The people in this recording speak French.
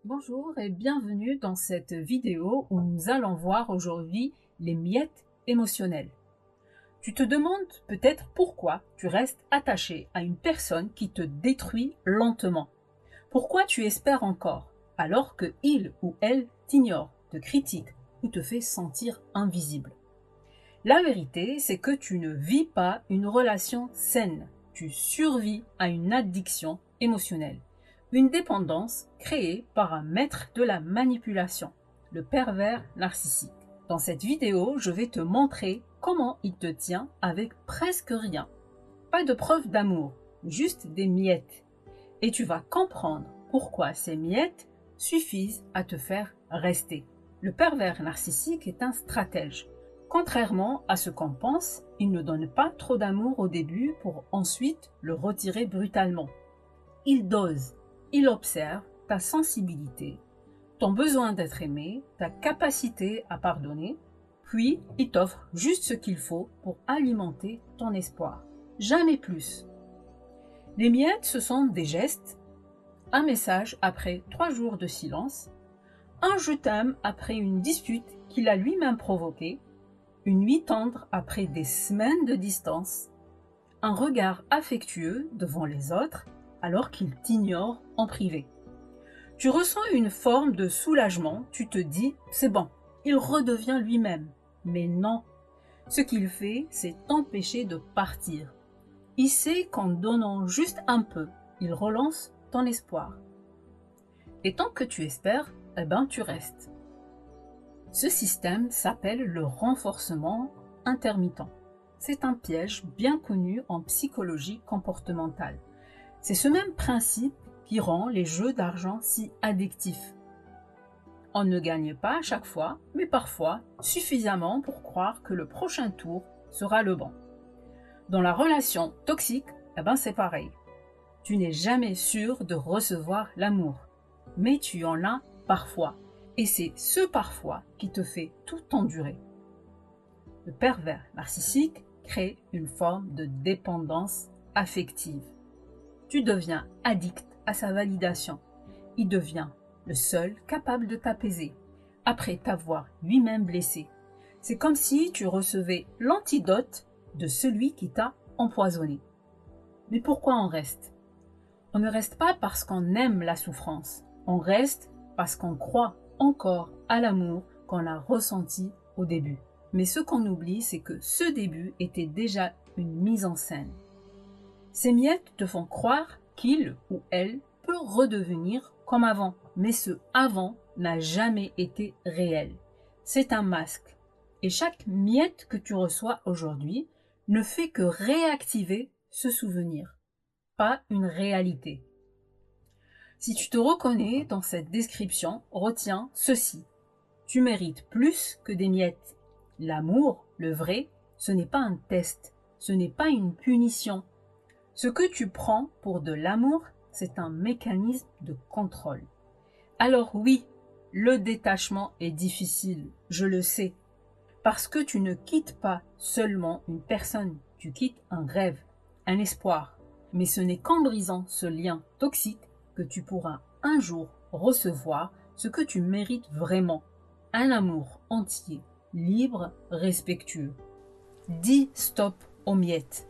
Bonjour et bienvenue dans cette vidéo où nous allons voir aujourd'hui les miettes émotionnelles. Tu te demandes peut-être pourquoi tu restes attaché à une personne qui te détruit lentement. Pourquoi tu espères encore alors que il ou elle t'ignore, te critique ou te fait sentir invisible. La vérité, c'est que tu ne vis pas une relation saine. Tu survis à une addiction émotionnelle. Une dépendance créée par un maître de la manipulation, le pervers narcissique. Dans cette vidéo, je vais te montrer comment il te tient avec presque rien. Pas de preuve d'amour, juste des miettes. Et tu vas comprendre pourquoi ces miettes suffisent à te faire rester. Le pervers narcissique est un stratège. Contrairement à ce qu'on pense, il ne donne pas trop d'amour au début pour ensuite le retirer brutalement. Il dose, il observe ta sensibilité, ton besoin d'être aimé, ta capacité à pardonner, puis il t'offre juste ce qu'il faut pour alimenter ton espoir. Jamais plus. Les miettes, ce sont des gestes, un message après 3 jours de silence, un je t'aime après une dispute qu'il a lui-même provoquée, une nuit tendre après des semaines de distance, un regard affectueux devant les autres alors qu'il t'ignore en privé. Tu ressens une forme de soulagement, tu te dis « c'est bon, il redevient lui-même ». Mais non, ce qu'il fait, c'est t'empêcher de partir. Il sait qu'en donnant juste un peu, il relance ton espoir. Et tant que tu espères, tu restes. Ce système s'appelle le renforcement intermittent. C'est un piège bien connu en psychologie comportementale. C'est ce même principe qui rend les jeux d'argent si addictifs. On ne gagne pas à chaque fois, mais parfois suffisamment pour croire que le prochain tour sera le bon. Dans la relation toxique, c'est pareil. Tu n'es jamais sûr de recevoir l'amour, mais tu en as parfois. Et c'est ce parfois qui te fait tout endurer. Le pervers narcissique crée une forme de dépendance affective. Tu deviens addict à sa validation. Il devient le seul capable de t'apaiser, après t'avoir lui-même blessé. C'est comme si tu recevais l'antidote de celui qui t'a empoisonné. Mais pourquoi on reste? On ne reste pas parce qu'on aime la souffrance. On reste parce qu'on croit encore à l'amour qu'on a ressenti au début. Mais ce qu'on oublie, c'est que ce début était déjà une mise en scène. Ces miettes te font croire qu'il ou elle peut redevenir comme avant. Mais ce avant n'a jamais été réel. C'est un masque. Et chaque miette que tu reçois aujourd'hui ne fait que réactiver ce souvenir, pas une réalité. Si tu te reconnais dans cette description, retiens ceci. Tu mérites plus que des miettes. L'amour, le vrai, ce n'est pas un test, ce n'est pas une punition. Ce que tu prends pour de l'amour, c'est un mécanisme de contrôle. Alors oui, le détachement est difficile, je le sais, parce que tu ne quittes pas seulement une personne, tu quittes un rêve, un espoir. Mais ce n'est qu'en brisant ce lien toxique que tu pourras un jour recevoir ce que tu mérites vraiment, un amour entier, libre, respectueux. Dis stop aux miettes.